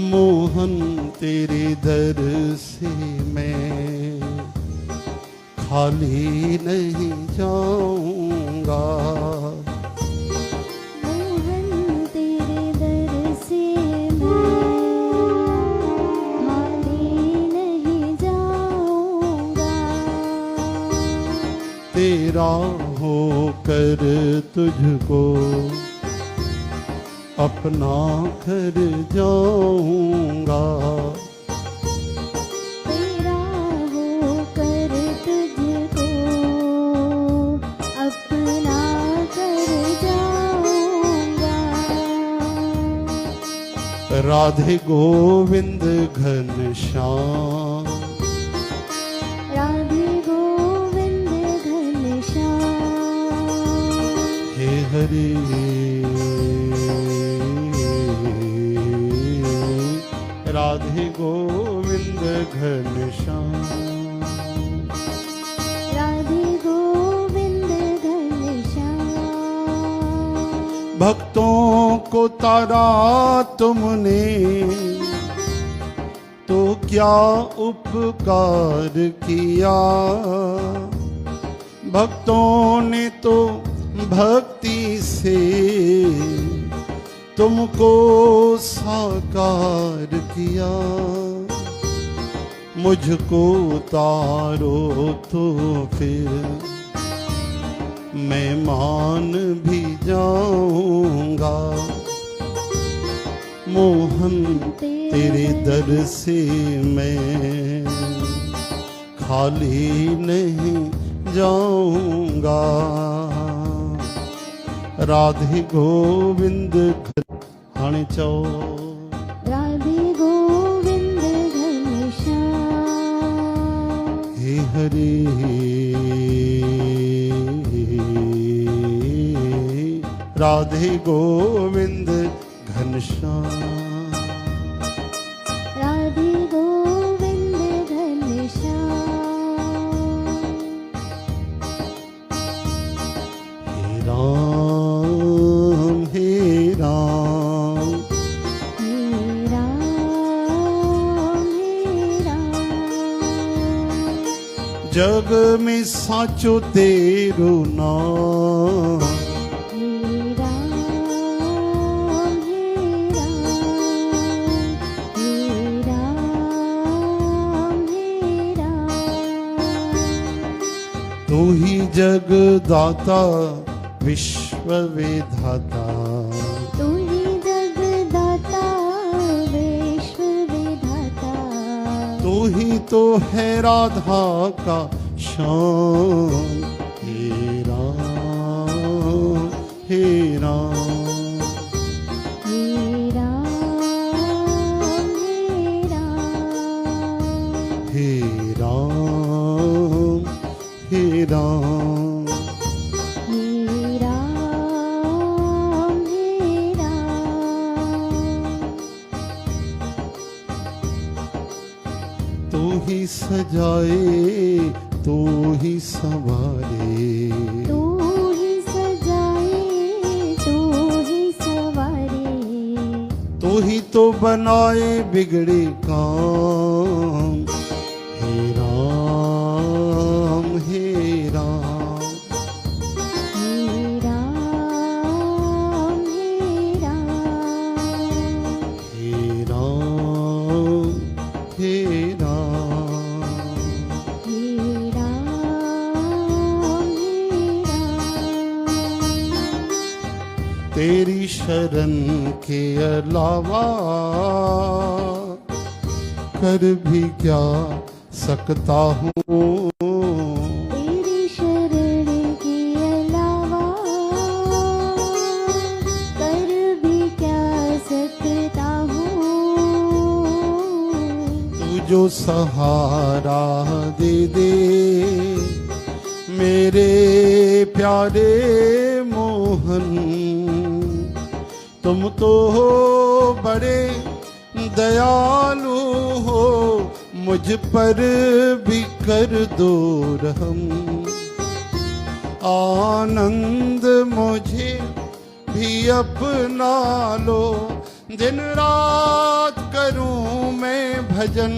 मोहन तेरे दर से मैं खाली नहीं जाऊंगा। मोहन तेरे दर से मैं खाली नहीं जाऊंगा। तेरा होकर तुझको अपना कर जाऊंगा। तेरा होकर तुझको अपना कर जाऊंगा। राधे गोविंद घनश्याम, राधे गोविंद घनश्याम। हे हरि राधे गोविंद घनश्याम, राधे गोविंद घनश्याम। भक्तों को तारा तुमने तो क्या उपकार किया। भक्तों ने तो भक्ति से तुमको साकार किया। मुझको तारो तो फिर मैं मान भी जाऊंगा। मोहन तेरे दर से मैं खाली नहीं जाऊंगा। राधे गोविंद हाणे चो राधे गोविंद घनश्याम। हे हरि राधे गोविंद घनश्याम, राधे गोविंद घनश्याम। हे राम हे राम, हे राम हे राम। जग में साचो तेरो नाम। हे राम हे राम। हे राम हे राम। तू ही जगदाता विश्व विधाता। तू ही जगदाता विश्व विधाता। तू ही तो है राधा का श्याम। हे राम हे राम, हे राम हे राम। हे राम हे राम। हे राम हे राम। तू ही सजाए तू ही संवारे। तू ही सजाए तू ही सवारे। तू ही तो बनाए बिगड़े काम। हे राम हे राम, हे राम हे राम। हे राम हे राम। हे राम हे राम। तेरी शरण के अलावा कर भी क्या सकता हूँ। तेरी शरण के अलावा कर भी क्या सकता हूँ। तू जो सहारा दे दे मेरे प्यारे मोहन। तुम तो हो बड़े दयालु हो, मुझ पर भी कर दो रहम। आनंद मुझे भी अपना लो, दिन रात करूं मैं भजन,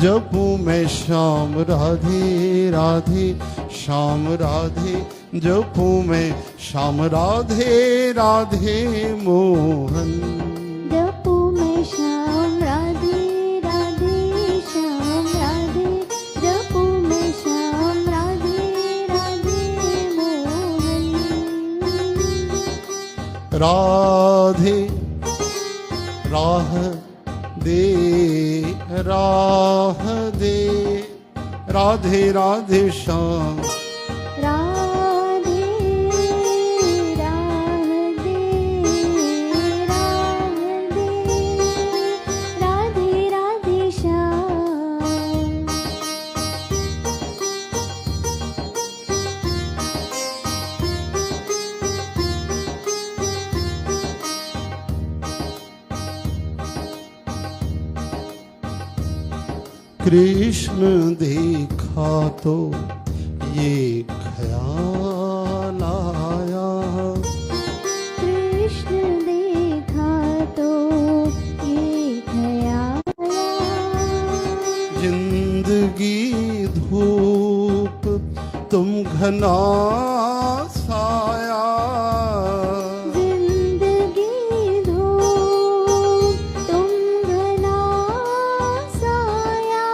जपूं मैं श्याम राधे राधे, श्याम राधे जपूं मैं श्याम राधे राधे मोहन। जपू मैं श्याम राधे राधे, श्याम राधे, जपू मैं श्याम राधे राधे मोहन। राधे राह दे, राह दे, राधे राधे श्याम। राधे राधे राधे, राधे राधे श्याम। कृष्ण देखा तो ये ख्याल आया, कृष्ण देखा तो ये ख्याल आया, जिंदगी धूप तुम घना साया, जिंदगी धूप तुम घना साया।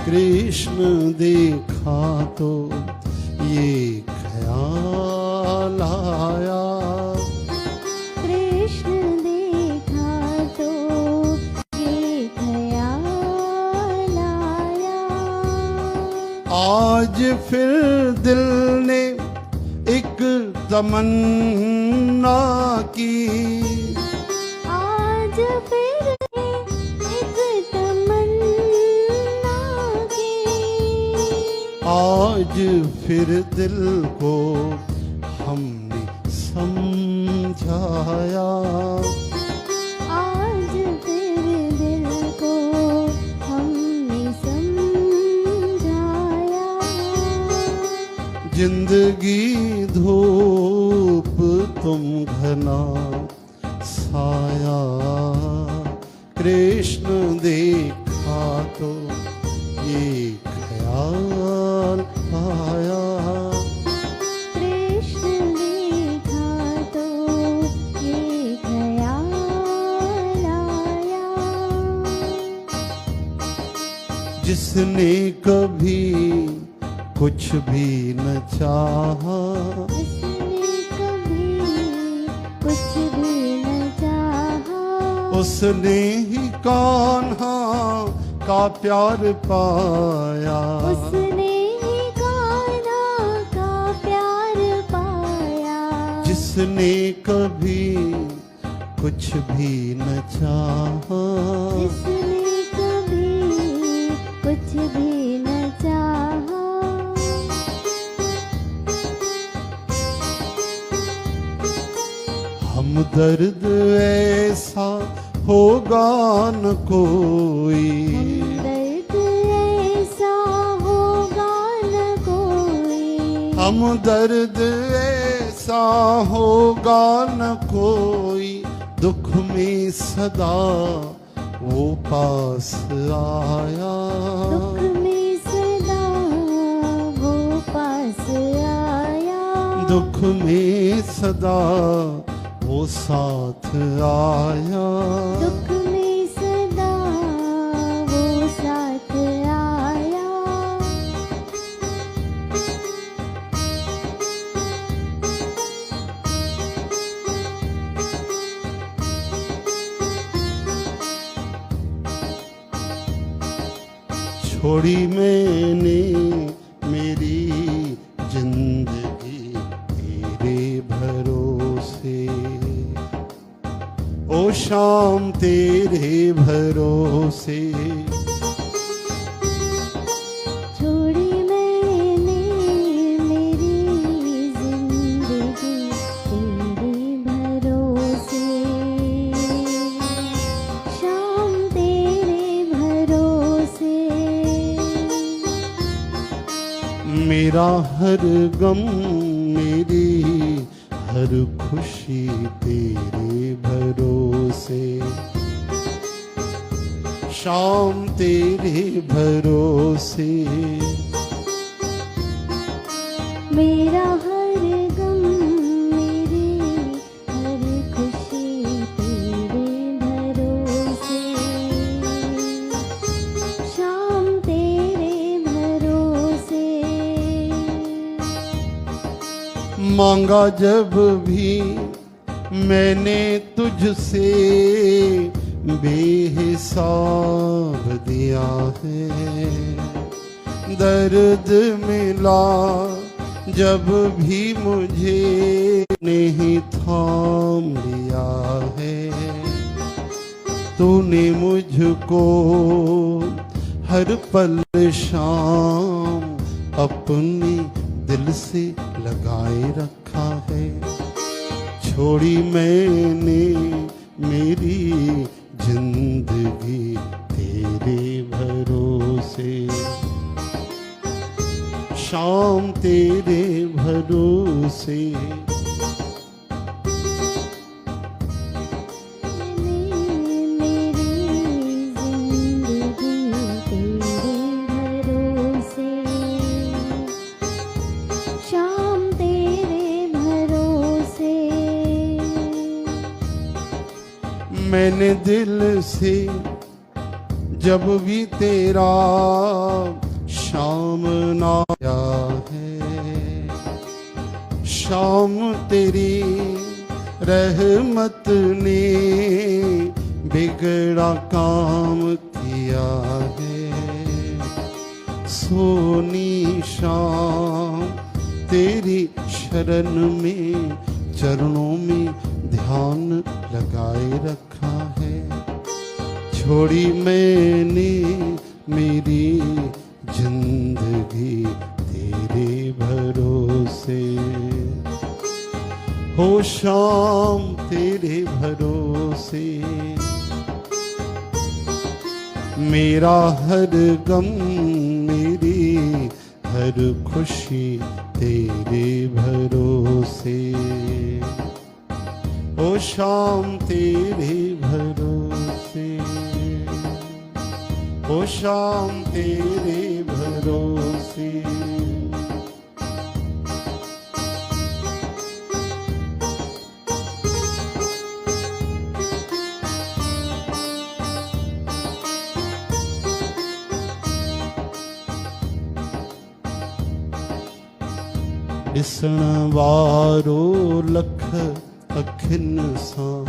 कृष्ण देखा तो ये ख्याल आया, कृष्ण देखा तो ये ख्याल आया। आज फिर दिल ने एक तमन्ना की, आज फिर एक तमन्ना की, आज फिर दिल को हमने समझाया, आज फिर दिल को हमने समझाया। जिंदगी धूप तुम घना साया, कृष्ण देखा तो ये ख्याल आया, कृष्ण देखा तो ये ख्याल आया। जिसने कभी कुछ भी न चाहा, जिसने कभी कुछ भी न चाहा, उसने ही कान्हा का प्यार पाया, उसने ही कान्हा का प्यार पाया। जिसने कभी कुछ भी न चाहा, जिसने कभी कुछ भी न चाहा, हमदर्द ऐसा होगा न कोई, हमदर्द ऐसा होगा न कोई, हमदर्द ऐसा होगा न कोई, दुख में सदा वो पास आया, दुख में सदा वो पास आया, दुख में सदा वो साथ आया, दुख में सदा वो साथ आया। छोड़ी मैंने मेरी जिंदगी तेरे भरोसे, ओ शाम तेरे भरोसे, छोड़ी मैंने मेरी जिंदगी तेरे भरोसे, शाम तेरे भरोसे। मेरा हर गम मेरी हर खुशी तेरे भरोसे, शाम तेरे भरोसे। मेरा हर गम मेरी हर खुशी तेरे भरोसे, शाम तेरे भरोसे। मांगा जब भी मैंने तुझसे, बेहिसाब दिया है। दर्द मिला जब भी मुझे, नहीं थाम लिया है। तूने मुझको हर पल शाम अपने दिल से लगाए रखा है। छोड़ी मैंने मेरी जिंदगी तेरे भरोसे, शाम तेरे भरोसे। मेरी जिंदगी तेरे भरोसे, शाम तेरे भरोसे। मैंने दिल से जब भी तेरा शाम नाया है, शाम तेरी रहमत ने बिगड़ा काम किया है। सोनी शाम तेरी शरण में, चरणों में ध्यान लगाए रखा है। छोड़ी मैंने मेरी जिंदगी तेरे भरोसे, हो शाम तेरे भरोसे। मेरा हर गम मेरी हर खुशी तेरे भरोसे, ओ शाम तेरे भरोसे, ओ शाम तेरे भरोसे। ॾिसण वारो लख अखियुनि सां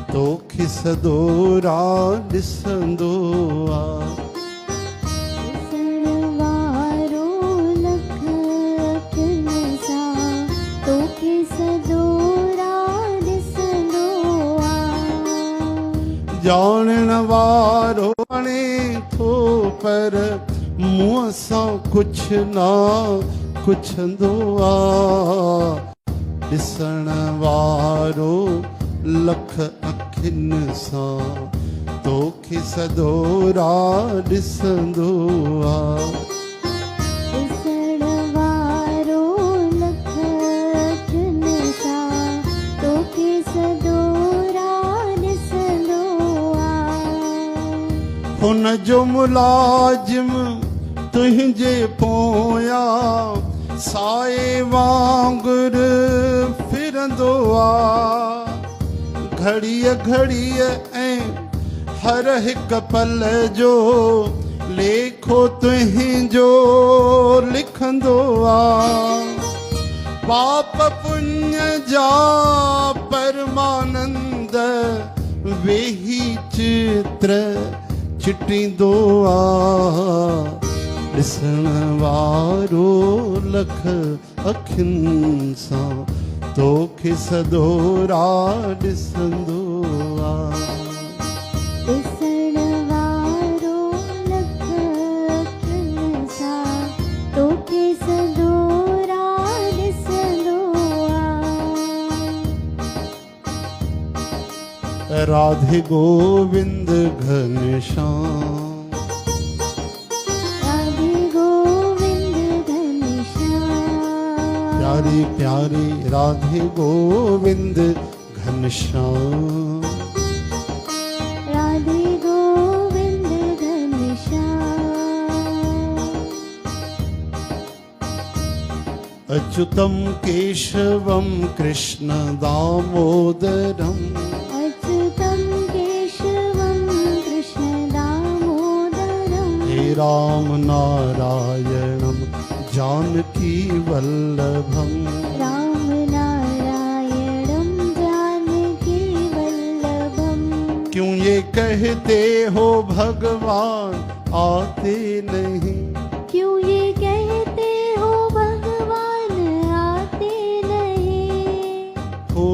तोखे सदो राह ॾिसंदो आहे। ॾिसण वारो लख अखियुनि सां तोखे सदो राह ॾिसंदो आहे। ॼाणण वारो ॼाणे थो पर मुंहं सां कुझु न पुछंदो आहे। ॾिसण वारो लख अखियुनि सां तोखे सदो राह ॾिसंदो आहे। ॾिसण वारो लख अखियुनि सां तोखे सदो राह ॾिसंदो आहे। हुन जो मुलाज़िम तुंहिंजे पोयां साए वांगुर फिरंदो आहे। घड़ीअ घड़ीअ ऐं हर हिक पल जो लेखो तुंहिंजो लिखंदो आहे। पाप पुण्य जा परमानंद वेही चित्र चिटींदो आहे। ॾिसण वारो लख अखियुनि सां तोखे सदो राह ॾिसंदो आहे। ॾिसण वारो लख अखियुनि सां तोखे सदो राह ॾिसंदो आहे। राधे गोविंद घनश्याम, राधे गोविंद घनश्याम, प्यारे प्यारे राधे गोविंद घनश्याम। राधे गोविंद घनश्याम। अच्युतं केशवं कृष्ण दामोदरम् अच्युतं केशवं कृष्ण दामोदरम् हे राम नारायणं जानकी वल्लभम् राम नारायणं जानकी वल्लभम्। क्यों ये कहते हो भगवान आते नहीं, क्यों ये कहते हो भगवान आते नहीं। हो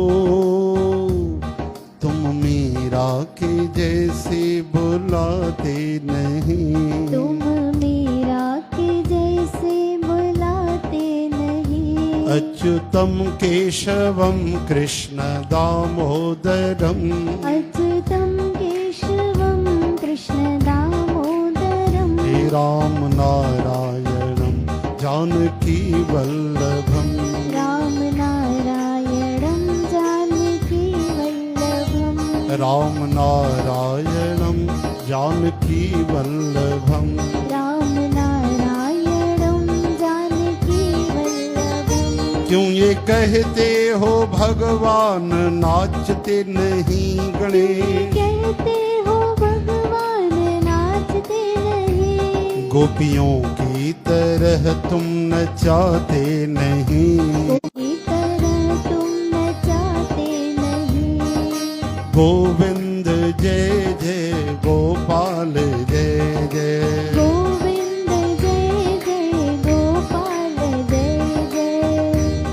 तुम मीरा के जैसे बुलाते नहीं, तुम मीरा के जैसे बुलाते नहीं। अच्युतं केशवं कृष्ण दामोदरम् अच्युतं केशवं कृष्ण दामोदरम् हे राम नारायणं जानकी वल्लभम् राम नारायणं जानकी वल्लभम् राम नारायणं जानकी वल्लभम् राम नारायणं जानकी वल्लभम्। क्यों ये कहते हो भगवान नाचते नहीं गणेश, कहते हो भगवान नाचते नहीं। गोपियों की तरह तुम नचाते नहीं, की तरह तुम नचाते नहीं। गोविंद जय जय गोपाल जय जय, गोविंद जय जय गोपाल जय जय।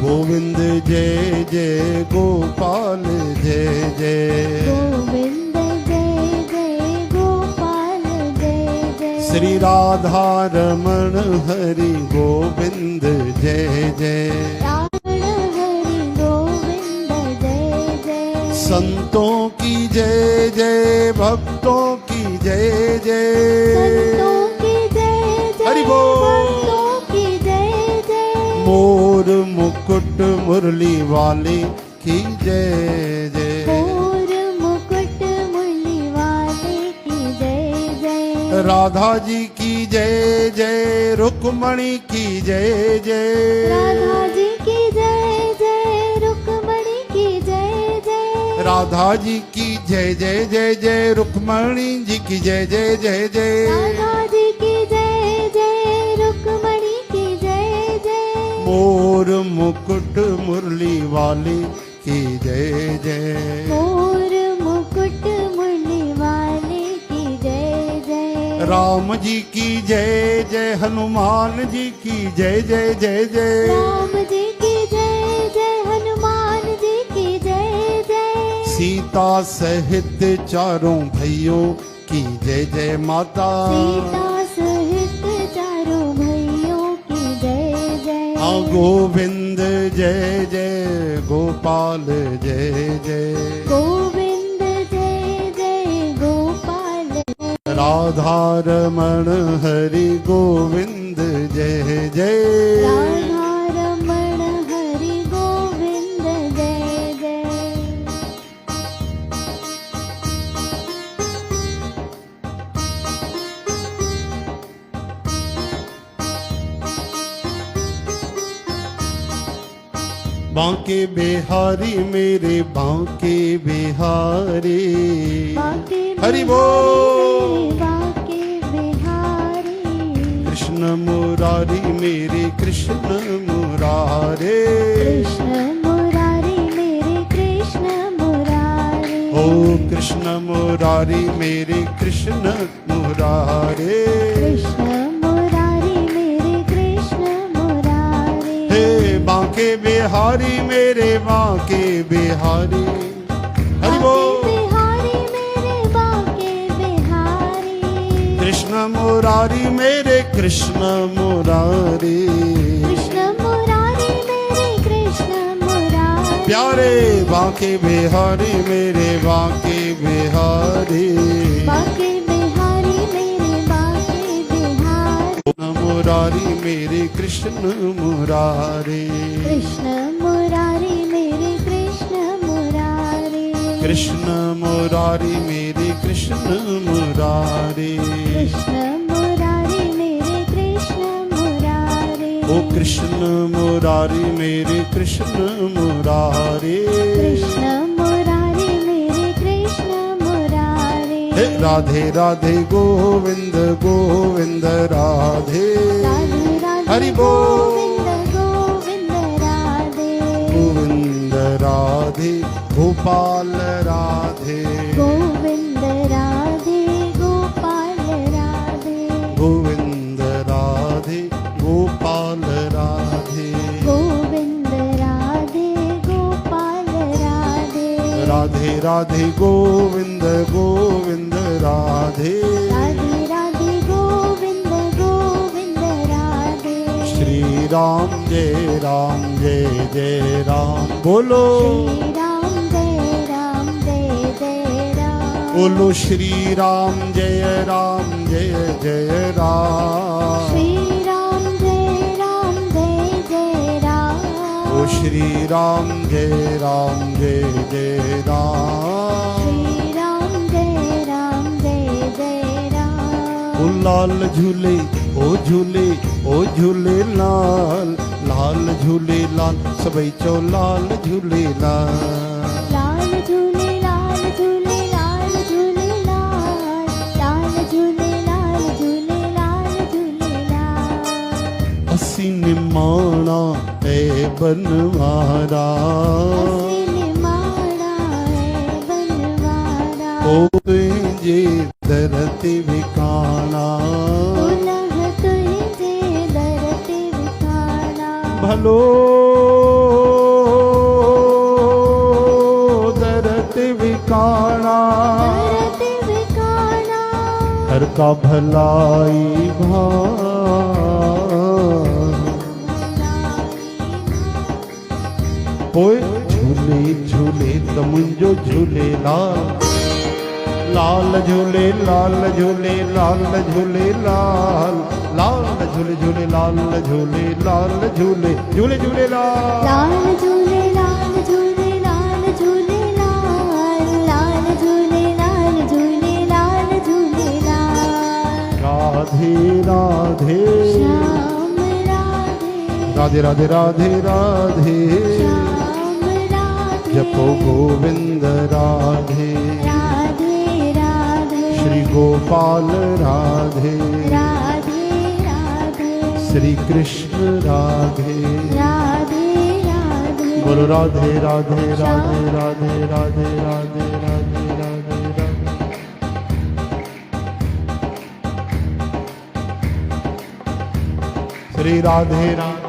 गोविंद जय जय गोपाल जय जय, गोविंद जय जय गोपाल जय जय। श्री राधा रमण हरि गोविंद जय जय, रावण हरि गोविंद जय जय। संतों की जय जय भक्तों की जय जय, संतों की जय जय हरि बोल। भक्तों की जय जय। मोर मुकुट मुरली वाले की जय जय, मोर मुकुट मुरली वाले की जय जय। राधा जी की जय जय रुक्मणी की जय जय, राधा जी की जय जय रुक्मणी की जय जय। राधा जी की जय जय जय जय रुक्मणी जी की जय जय जय जय, राधा जी की जय जय रुक्मणी की जय जय। मोर मुकुट मुरली वाले की जय जय, मोर मुकुट मुरली वाले की जय जय। राम जी की जय जय हनुमान जी की जय जय जय जय, राम जी की जय जय हनुमान जी की जय जय। सीता सहित चारों भाइयों की जय जय माता, सीता सहित चारों भाइयों की जय जय। हाँ गोविंद जय जय गोपाल जय जय, गोविंद जय जय गोपाल। राधा रमण हरि गोविंद जय जय, राधा रमण हरि गोविंद जय जय। बांके बिहारी मेरे बांके बिहारी, बांके हरि बोल। बांके बिहारी। कृष्ण मुरारी मेरे कृष्ण मुरारे, कृष्ण मुरारी मेरे कृष्ण मुरारी। ओ कृष्ण मुरारी मेरे कृष्ण मुरारे, कृष्ण मुरारी मेरे कृष्ण मुरारी। हे बांके बिहारी मेरे बांके बिहारी, हरि बोल। बिहारी मेरे बांके बिहारी। कृष्ण मुरारी मेरे कृष्ण मुरारी, कृष्ण मुरारी मेरे कृष्ण मुरारी। प्यारे बांके बिहारी मेरे बांके बिहारी, बांके बिहारी मेरे बांके बिहारी। नमो मुरारी मेरे कृष्ण मुरारी, कृष्ण मुरारी मेरे कृष्ण मुरारी, कृष्ण मुरारी मेरे कृष्ण मुरारी, कृष्ण मुरारी मेरे कृष्ण मुरारी, ओ कृष्ण मुरारी मेरे कृष्ण मुरारी, कृष्ण मुरारी मेरे कृष्ण मुरारी। हे राधे राधे गोविंद गोविंद राधे, राधे राधे हरि बोल गोविंद गोविंद राधे, गोविंद राधे गोपाल राधे, गोविंद राधे गोपाल राधे, गोविंद राधे गोपाल राधे, गोविंद राधे गोपाल राधे, राधे राधे गोविंद गोविंद राधे, राधे राधे गोविंद गोविंद राधे। श्री राम जय जय राम बोलो, श्री राम जय जय राम, बोलो श्री राम जय जय राम, श्री राम जय जय राम, ओ श्री राम जय जय राम, श्री राम जय जय राम। ओ लाल झूले ओ झूले लाल, लाल झूले लाल सबई चो लाल झूले लाल, लाल झूले लाल झूले लाल झूले लाल, लाल झूले लाल झूले लाल झूले लाल। असी निमाणा है बनवारा, असीं माड़ा है बनवारा, ओ तुझे दरते विकाना, उलह तुझे दरते विखाना। भलो दरते विकाना, दरते विखाना, हर का भलाई भान, ओए झूले झूले त मुंहिंजो झूले लाल, लाल झूले लाल झूले लाल झूले लाल, लाल झूले झूले लाल झूले लाल झूले झूले झूले लाल, लाल झूले लाल झूले लाल झूले लाल, लाल झूले लाल झूले लाल झूले लाल। राधे राधे श्याम राधे, राधे राधे राधे राधे, श्याम राधे, जपो गोविंद राधे, राधे राधे, श्री गोपाल राधे, राधे राधे, श्री कृष्ण राधे, राधे राधे। बोलो राधे राधे राधे राधे राधे राधे राधे राधे राधे, श्री राधे राधे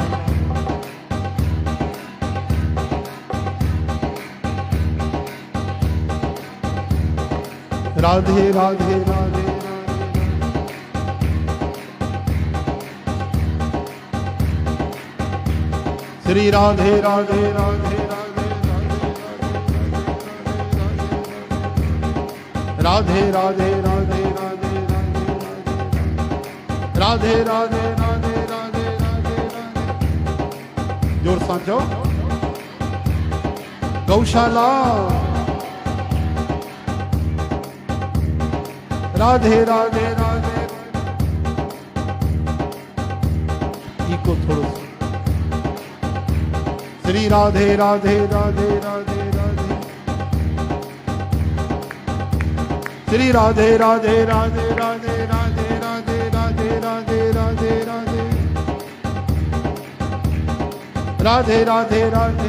राधे राधे राधे श्री राधे राधे राधे राधे राधे राधे राधे राधे राधे राधे राधे जोर सांचो गौशाला राधे राधे राधे इको थोड़ो श्री राधे राधे राधे राधे राधे श्री राधे राधे राधे राधे राधे राधे राधे राधे राधे राधे राधे राधे राधे राधे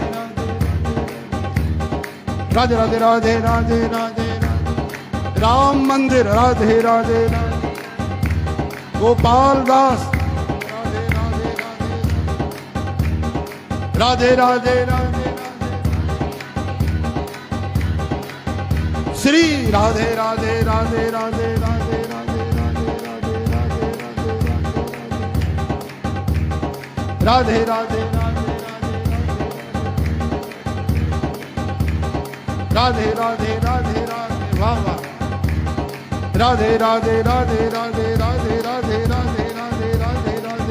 राधे राधे राधे राधे राम मंदिर राधे राधे राधे गोपाल दास राधे राधे राधे श्री राधे राधे राधे राधे राधे राधे राधे राधे राधे राधे राधे राधे राधे राधे वाह वाह राधे राधे राधे राधे राधे राधे राधे राधे राधे राधे